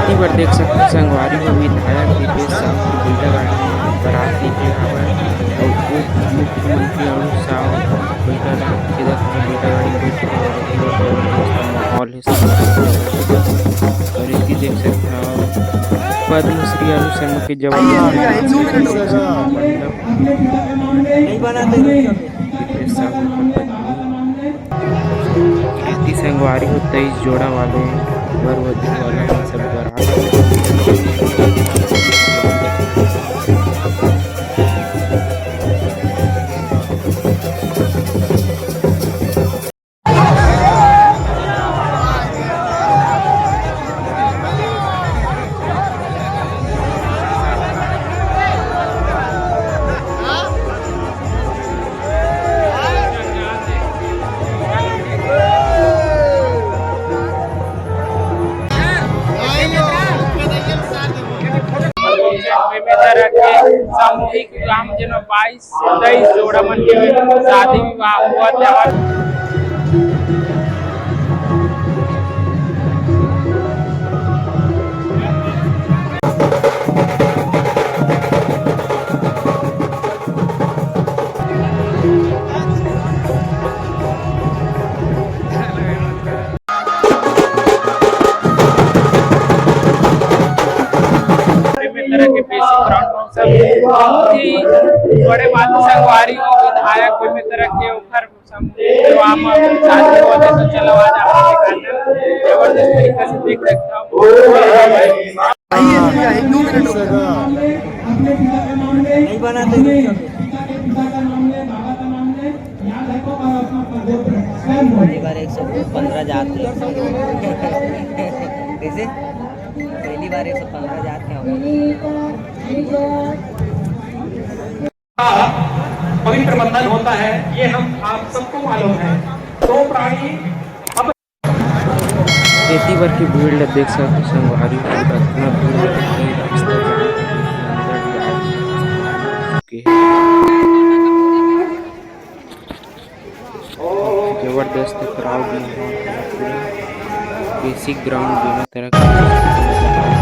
खेती पर देख सकते हैं संगवारी में विधायक दीपेश साहू की बुलेट गाड़ी में बारात निकले हवय और उप मुख्यमंत्री अमित शाह बुलेट इधर बुलेट गाड़ी में बैठ के खेती बर जबरदस्त माहौल है सब और इसकी देख सकते हैं और पद्मश्री अनु शर्मा की जबरदस्त मंडप दीपेश साहू की पत्नी खेती संगवारी हो 23 जोड़ा वाले वर वधू वाला ये सब सामूहिक काम जनो 22 से 23 जोड़ा मन के शादी विवाह हुआ त्योहार तरह के बेसिक ग्राउंड सब ही बड़े बात संगवारी और विधायक कोई तरह के ओखर जो आम शादी होते तो चलो आज आप जबरदस्त तरीके से देख सकता हूँ नहीं बनाते पहली बार 115 जाते कैसे पहली बार 115 जाते हैं पवित्र बंधन होता है, ये हम आप सबको मालूम है। तो प्राणी अब खेती पर की भीड़ देख सकते संगवारी रत्ना जबरदस्त क्राउड बेसिक ग्राउंड दोनों तरह का